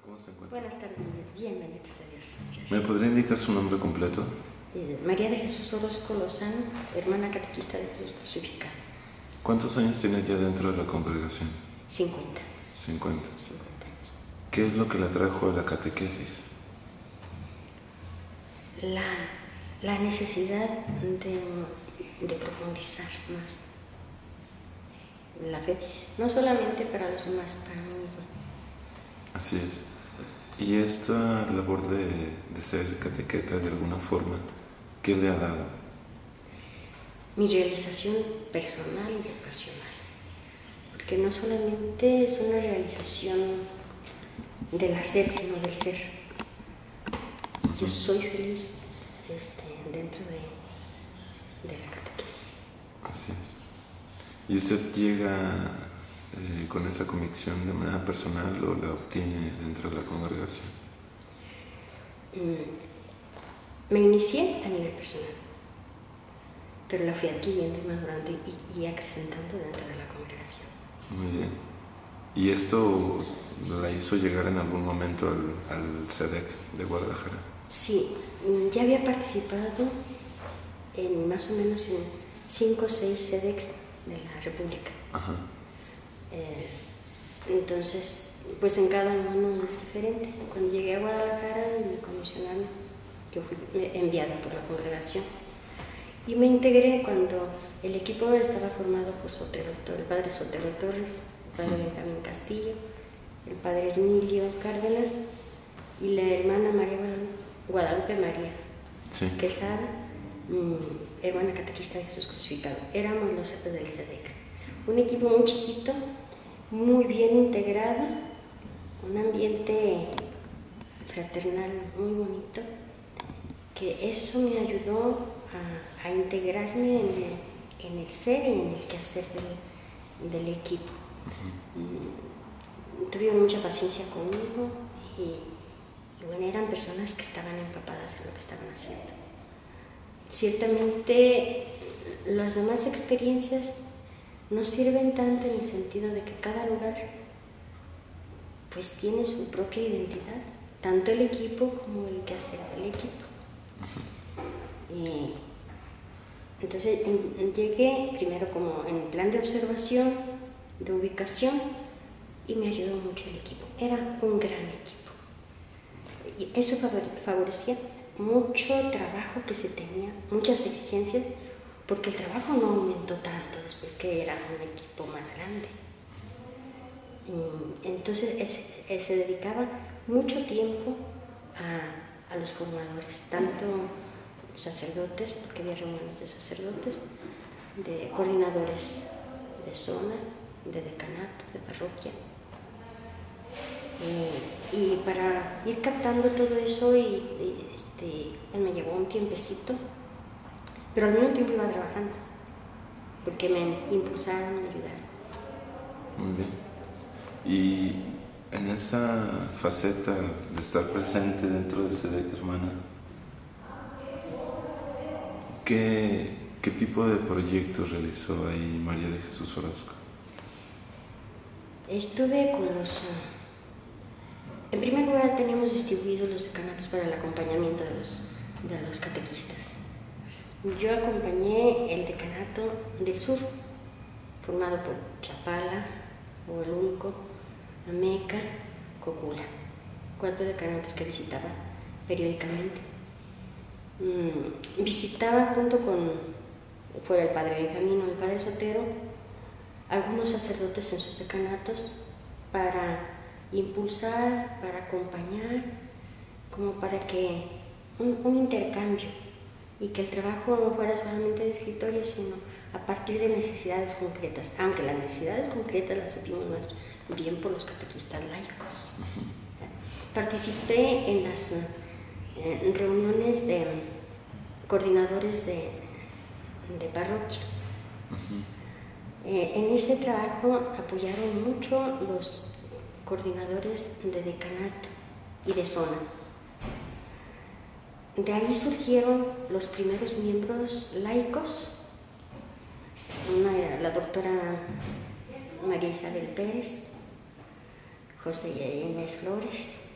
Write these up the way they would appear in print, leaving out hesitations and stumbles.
¿Cómo se encuentra? Buenas tardes, bien, benditos a Dios. Gracias. ¿Me podría indicar su nombre completo? María de Jesús Orozco Lozano, hermana catequista de Jesús Crucificado. ¿Cuántos años tiene ya dentro de la congregación? 50. 50. 50 años. ¿Qué es lo que la trajo a la catequesis? La necesidad de profundizar más la fe, no solamente para los demás, para mí misma. Así es. Y esta labor de ser catequeta de alguna forma, ¿qué le ha dado? Mi realización personal y vocacional, porque no solamente es una realización del hacer, sino del ser. Yo soy feliz dentro de la catequesis. Así es. ¿Y usted llega con esa convicción de manera personal o la obtiene dentro de la congregación? Me inicié a nivel personal, pero la fui adquiriendo y madurando y acrecentando dentro de la congregación. Muy bien. ¿Y esto la hizo llegar en algún momento al CEDEC de Guadalajara? Sí, ya había participado en más o menos en 5 o 6 CEDECs de la República. Ajá. Entonces, pues en cada uno es diferente. Cuando llegué a Guadalajara y me comisionaron, yo fui enviada por la congregación y me integré cuando el equipo estaba formado por el padre Sotero Torres, el padre Benjamín Castillo, el padre Emilio Cárdenas y la hermana María Guadalupe María Quesada, hermana catequista de Jesús Crucificado. Éramos los del CEDEC, un equipo muy chiquito, muy bien integrado, un ambiente fraternal muy bonito, que eso me ayudó a integrarme en el ser y en el quehacer del equipo. Tuvieron mucha paciencia conmigo y bueno, eran personas que estaban empapadas en lo que estaban haciendo. Ciertamente las demás experiencias no sirven tanto en el sentido de que cada lugar pues tiene su propia identidad, tanto el equipo como el quehacer del equipo. Y entonces llegué primero como en plan de observación, de ubicación, y me ayudó mucho el equipo. Era un gran equipo y eso favorecía mucho trabajo que se tenía, muchas exigencias, porque el trabajo no aumentó tanto después que era un equipo más grande. Entonces se dedicaba mucho tiempo a los formadores, tanto sacerdotes, porque había reuniones de sacerdotes, de coordinadores de zona, de decanato, de parroquia. Y para ir captando todo eso, él me llevó un tiempecito, pero al mismo tiempo iba trabajando, porque me impulsaron, me ayudaron. Muy bien. Y en esa faceta de estar presente dentro del CEDEC, hermana, ¿qué tipo de proyectos realizó ahí María de Jesús Orozco? Estuve con en primer lugar teníamos distribuidos los decanatos para el acompañamiento de los catequistas. Yo acompañé el decanato del sur, formado por Chapala, Hualunco, Ameca, Cocula, 4 decanatos que visitaba periódicamente. Visitaba junto con, fuera el padre Benjamín o el padre Sotero, algunos sacerdotes en sus decanatos para impulsar, para acompañar, como para que un intercambio y que el trabajo no fuera solamente de escritorio, sino a partir de necesidades concretas, aunque las necesidades concretas las supimos más bien por los catequistas laicos. Participé en las reuniones de coordinadores de parroquia. En ese trabajo apoyaron mucho los coordinadores de decanato y de zona. De ahí surgieron los primeros miembros laicos. Una era la doctora María Isabel Pérez, José Inés Flores,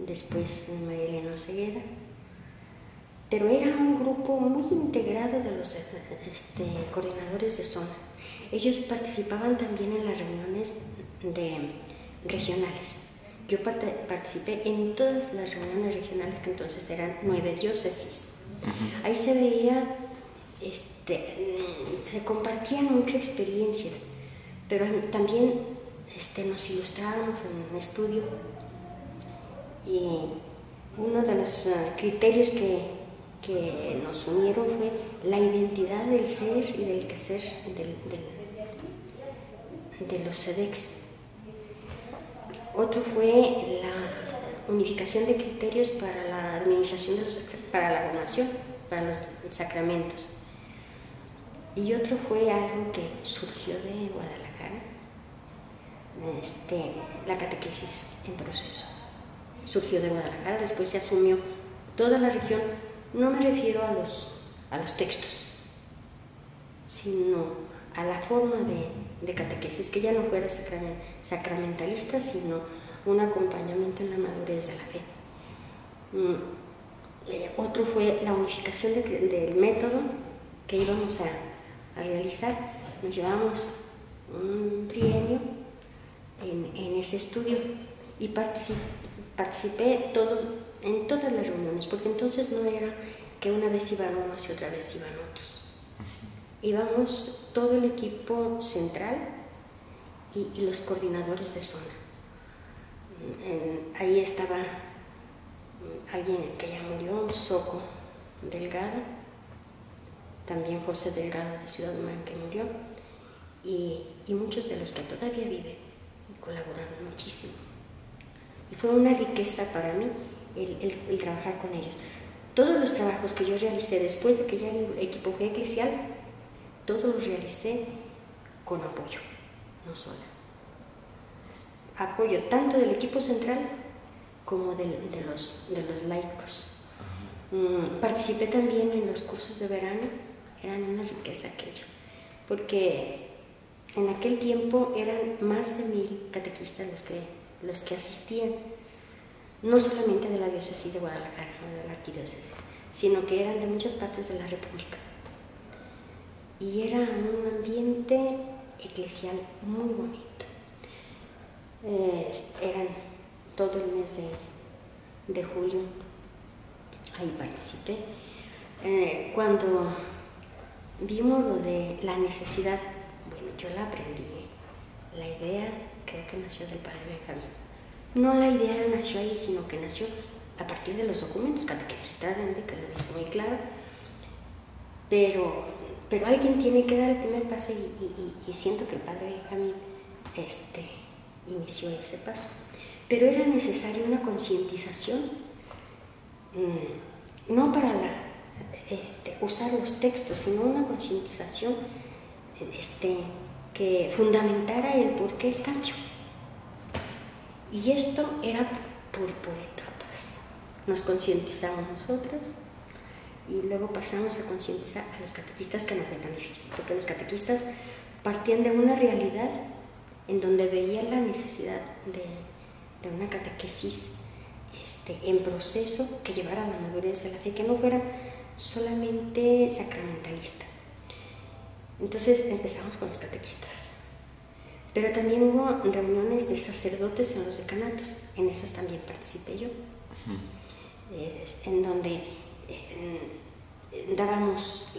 después María Elena Oseguera, pero era un grupo muy integrado de los coordinadores de zona. Ellos participaban también en las reuniones regionales. Yo participé en todas las reuniones regionales, que entonces eran 9 diócesis. Ahí se veía, se compartían muchas experiencias, pero también nos ilustrábamos en un estudio, y uno de los criterios que nos unieron fue la identidad del ser y del quehacer de los SEDEX. Otro fue la unificación de criterios para la administración para la donación, para los sacramentos. Y otro fue algo que surgió de Guadalajara, la catequesis en proceso. Surgió de Guadalajara, después se asumió toda la región. No me refiero a los textos, sino a la forma de catequesis, que ya no fuera sacramentalista, sino un acompañamiento en la madurez de la fe. Otro fue la unificación del método que íbamos a realizar. Nos llevamos un trienio en ese estudio y participé en todas las reuniones, porque entonces no era que una vez iban unos y otra vez iban otros. Íbamos todo el equipo central y los coordinadores de zona. Ahí estaba alguien que ya murió, Soco Delgado, también José Delgado de Ciudad Humana, que murió, y muchos de los que todavía viven y colaboraron muchísimo. Y fue una riqueza para mí el trabajar con ellos. Todos los trabajos que yo realicé después de que ya el equipo fue eclesial, todos los realicé con apoyo, no sola. Apoyo tanto del equipo central como de los laicos. Participé también en los cursos de verano, eran una riqueza aquello, porque en aquel tiempo eran más de 1000 catequistas los que asistían, no solamente de la diócesis de Guadalajara o de la arquidiócesis, sino que eran de muchas partes de la República. Y era un ambiente eclesial muy bonito. Eran todo el mes de julio, ahí participé. Cuando vimos lo de la necesidad, bueno, yo la aprendí, la idea creo que nació del padre Benjamín. No la idea nació ahí, sino que nació a partir de los documentos catequesis Tradende, que lo dice muy claro, pero alguien tiene que dar el primer paso y siento que el padre Benjamín inició ese paso. Pero era necesaria una concientización, no para usar los textos, sino una concientización que fundamentara el porqué del cambio. Y esto era por etapas. Nos concientizamos nosotros y luego pasamos a concientizar a los catequistas, que no fue tan difícil, porque los catequistas partían de una realidad en donde veían la necesidad de una catequesis en proceso que llevara a la madurez de la fe, que no fuera solamente sacramentalista. Entonces empezamos con los catequistas, pero también hubo reuniones de sacerdotes en los decanatos, en esas también participé yo, en donde dábamos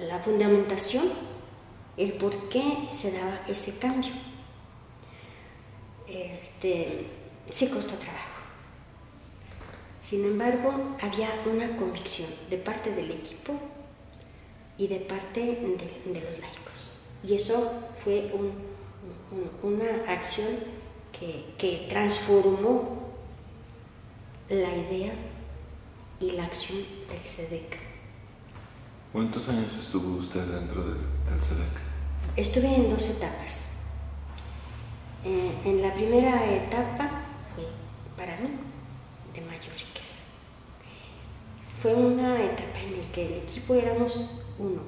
la fundamentación, el por qué se daba ese cambio. Sí costó trabajo. Sin embargo, había una convicción de parte del equipo y de parte de los laicos. Y eso fue una acción que transformó la idea y la acción del SEDEC. ¿Cuántos años estuvo usted dentro del SEDEC? Estuve en 2 etapas. En la primera etapa fue para mí de mayor riqueza. Fue una etapa en la que el equipo éramos uno.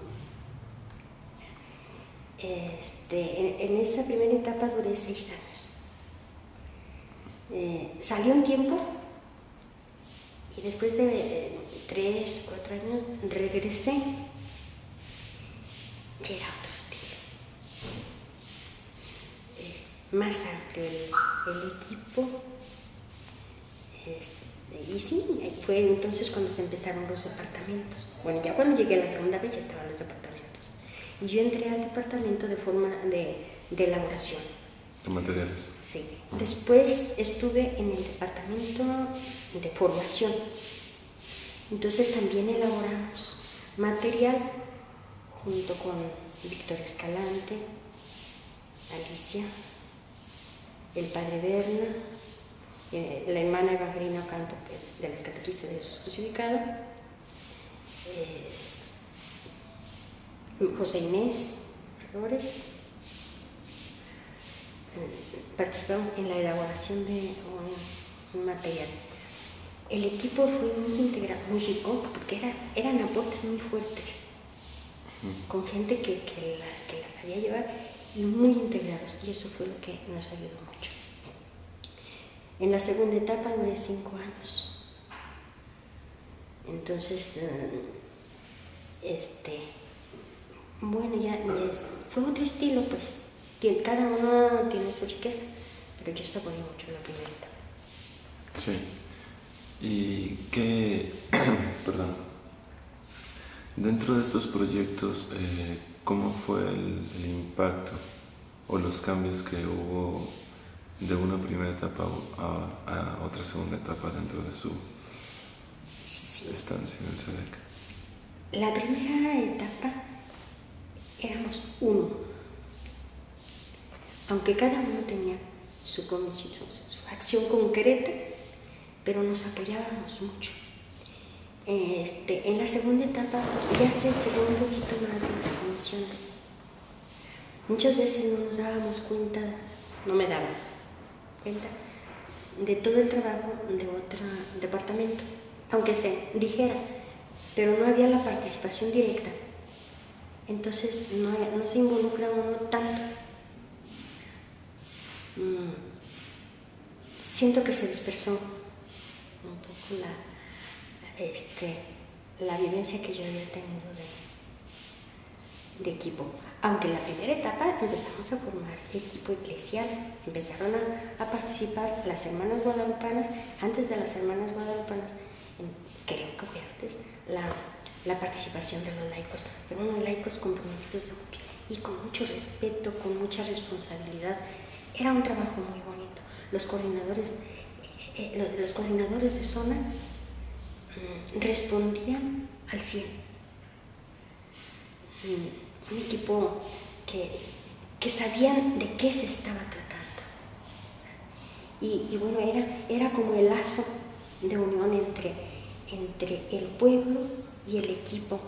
En esa primera etapa duré 6 años. Salió un tiempo Y después de 3, 4 años regresé y era otro estilo. Más amplio el equipo. Y sí, fue entonces cuando se empezaron los departamentos. Bueno, ya cuando llegué a la segunda vez ya estaban los departamentos. Y yo entré al departamento de forma de elaboración. ¿De materiales? Sí. Después estuve en el departamento de formación. Entonces también elaboramos material junto con Víctor Escalante, Alicia, el padre Berna, la hermana Evangelina Ocampo, de las catequistas de Jesús Crucificado, José Inés Flores. Participamos en la elaboración de un material. El equipo fue muy integrado, muy rico, porque eran aportes muy fuertes, con gente que la sabía llevar y muy integrados, y eso fue lo que nos ayudó mucho. En la segunda etapa duré 5 años. Entonces, bueno, ya fue otro estilo, pues. Cada uno tiene su riqueza, pero yo saboreé mucho la primera etapa. Sí. ¿Y qué, perdón, dentro de estos proyectos, cómo fue el impacto o los cambios que hubo de una primera etapa a otra segunda etapa dentro de su estancia en el SEDEC? La primera etapa éramos uno. Aunque cada uno tenía su acción concreta, pero nos apoyábamos mucho. En la segunda etapa ya se dio un poquito más de las comisiones. Muchas veces no nos dábamos cuenta, no me daba cuenta, de todo el trabajo de otro departamento, aunque se dijera, pero no había la participación directa. Entonces no se involucra uno tanto. Siento que se dispersó un poco la vivencia que yo había tenido de equipo. Aunque en la primera etapa empezamos a formar equipo eclesial, empezaron a participar las hermanas guadalupanas. Antes de las hermanas guadalupanas, creo que fue antes, la participación de los laicos, pero unos laicos comprometidos y con mucho respeto, con mucha responsabilidad. Era un trabajo muy bonito. Los coordinadores de zona respondían al 100. Un equipo que sabían de qué se estaba tratando. Y bueno, era como el lazo de unión entre el pueblo y el equipo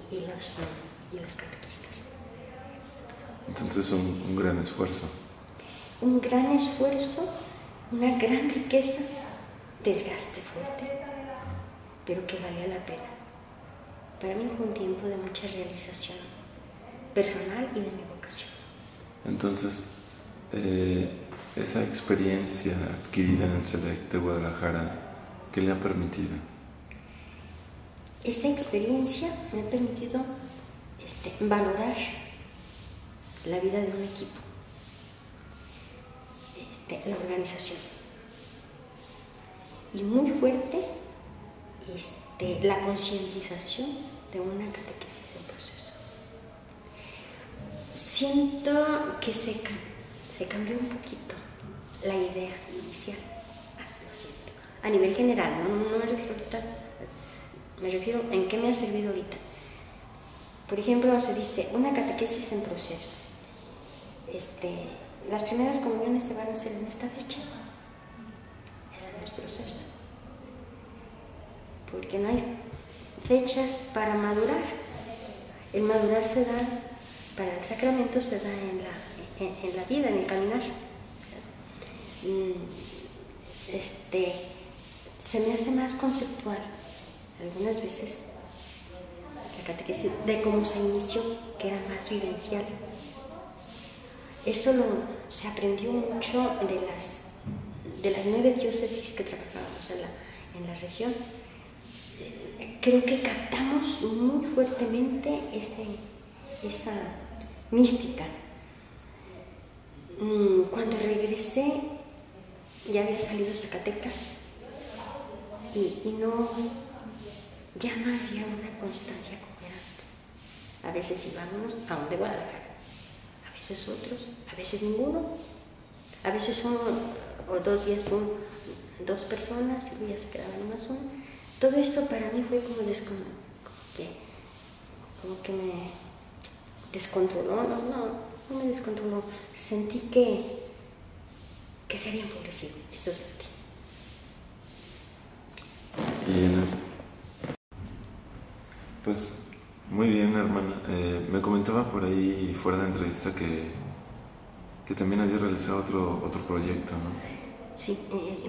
y los catequistas. Entonces un gran esfuerzo. Un gran esfuerzo, una gran riqueza, desgaste fuerte, pero que valía la pena. Para mí fue un tiempo de mucha realización personal y de mi vocación. Entonces, esa experiencia adquirida en el SEDEC de Guadalajara, ¿qué le ha permitido? Esa experiencia me ha permitido valorar la vida de un equipo, la organización. Y muy fuerte la concientización de una catequesis en proceso. Siento que se cambió un poquito la idea inicial, así lo siento. A nivel general, no me refiero ahorita, me refiero en qué me ha servido ahorita. Por ejemplo, se dice una catequesis en proceso. Las primeras comuniones se van a hacer en esta fecha. Ese no es proceso. Porque no hay fechas para madurar. El madurar se da, para el sacramento se da en la vida, en el caminar. Se me hace más conceptual algunas veces la catequesis de cómo se inició, que era más vivencial. Eso se aprendió mucho de las 9 diócesis que trabajábamos en la región. Creo que captamos muy fuertemente esa mística. Cuando regresé ya había salido Zacatecas y ya no había una constancia como era antes. A veces íbamos a donde Guadalajara, a veces otros, a veces ninguno, a veces uno o 2 días dos personas y ya se quedaba nomás uno. Todo eso para mí fue como que me descontroló, no me descontroló, sentí que se había empobrecido, eso sentí. Pues muy bien, hermana. Me comentaba por ahí fuera de entrevista que también había realizado otro proyecto, ¿no? Sí,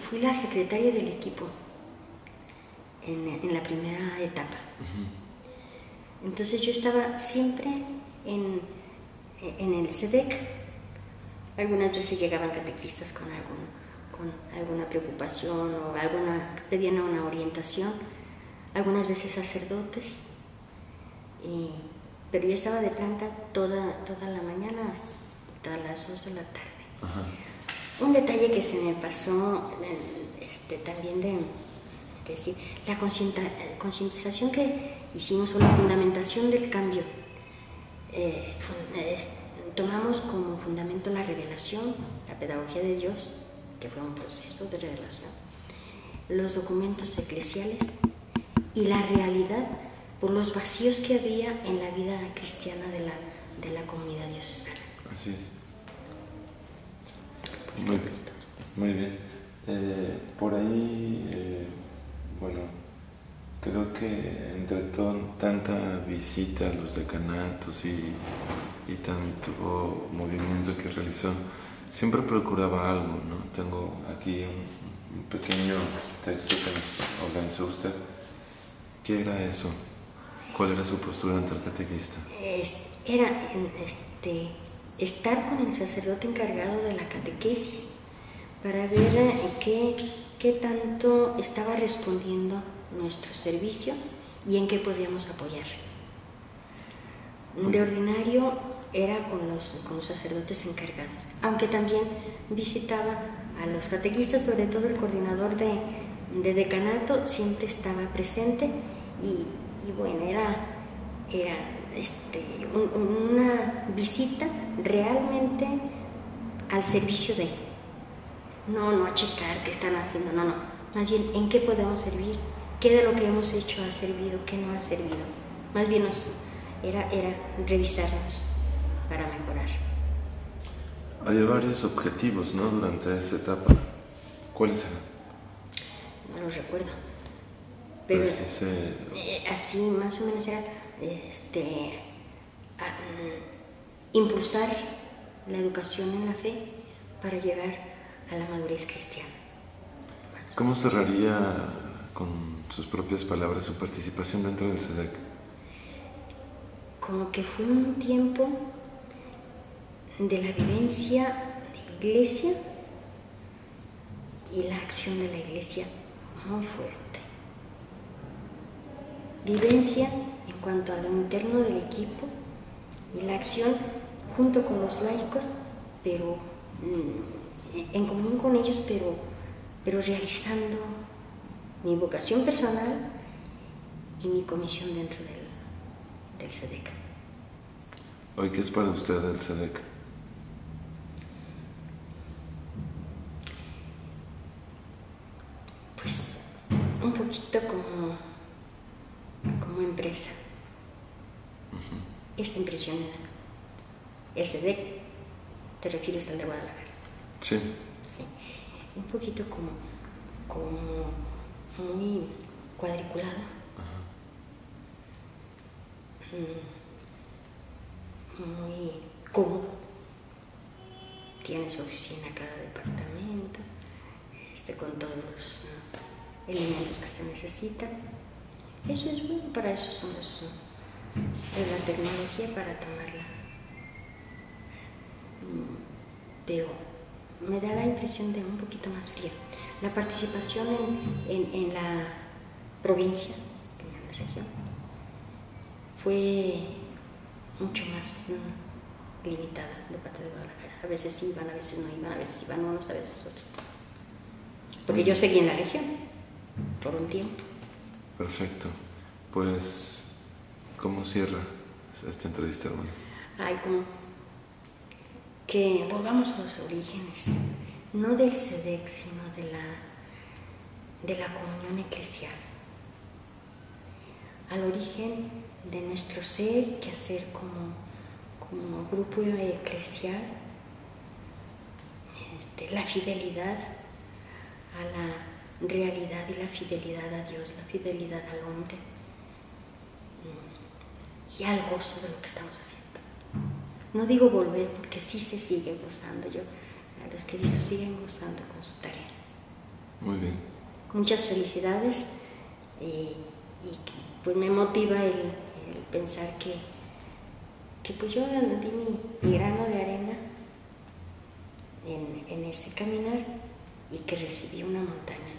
fui la secretaria del equipo en la primera etapa. Uh-huh. Entonces yo estaba siempre en el SEDEC. Algunas veces llegaban catequistas con alguna preocupación o pedían una orientación, algunas veces sacerdotes, pero yo estaba de planta toda la mañana hasta las 2 de la tarde. Uh-huh. Un detalle que se me pasó también de decir, la concientización que hicimos o la fundamentación del cambio. Tomamos como fundamento la revelación, la pedagogía de Dios, que fue un proceso de revelación, los documentos eclesiales y la realidad por los vacíos que había en la vida cristiana de la comunidad diocesana. Así es. Pues muy bien. Por ahí, bueno, creo que entre tanta visita a los decanatos y tanto movimiento que realizó, siempre procuraba algo, ¿no? Tengo aquí un pequeño texto que organizó usted. ¿Qué era eso? ¿Cuál era su postura ante el catequista? Era estar con el sacerdote encargado de la catequesis para ver qué tanto estaba respondiendo nuestro servicio y en qué podíamos apoyar. De ordinario era con los sacerdotes encargados, aunque también visitaba a los catequistas, sobre todo el coordinador de decanato siempre estaba presente y bueno, era una visita realmente al servicio de, no a checar qué están haciendo, no, más bien en qué podemos servir, qué de lo que hemos hecho ha servido, qué no ha servido, más bien era revisarnos para mejorar. Había varios objetivos, ¿no?, durante esa etapa. ¿Cuáles eran? No los recuerdo, pero así más o menos era impulsar la educación en la fe para llegar a la madurez cristiana. ¿Cómo cerraría con sus propias palabras su participación dentro del SEDEC? Como que fue un tiempo de la vivencia de iglesia y la acción de la iglesia muy fuerte. Vivencia en cuanto a lo interno del equipo y la acción junto con los laicos, pero en común con ellos, pero realizando mi vocación personal y mi comisión dentro del SEDEC. ¿Hoy qué es para usted el SEDEC? Pues un poquito como empresa. Uh-huh. Es impresionante. El SEDEC, ¿te refieres al de Guadalajara? Sí. Sí. Un poquito como muy cuadriculado. Uh-huh. Muy cómodo. Tiene su oficina cada departamento, con todos los elementos que se necesitan. Eso es bueno, para eso son la tecnología para tomarla. Pero me da la impresión de un poquito más fría. La participación en la provincia, en la región, fue mucho más limitada de parte de Guadalajara. A veces iban, a veces no iban, a veces iban unos, a veces otros. Porque yo seguí en la región por un tiempo. Perfecto. Pues, ¿cómo cierra esta entrevista, hermano? Ay, como que volvamos a los orígenes, no del SEDEC, sino de la comunión eclesial, al origen de nuestro ser, que hacer como grupo eclesial, la fidelidad a la realidad y la fidelidad a Dios, la fidelidad al hombre y al gozo de lo que estamos haciendo. No digo volver porque sí se sigue gozando. Yo, a los que he visto, siguen gozando con su tarea. Muy bien. Muchas felicidades y pues me motiva el pensar que pues yo di mi grano de arena en ese caminar y que recibí una montaña.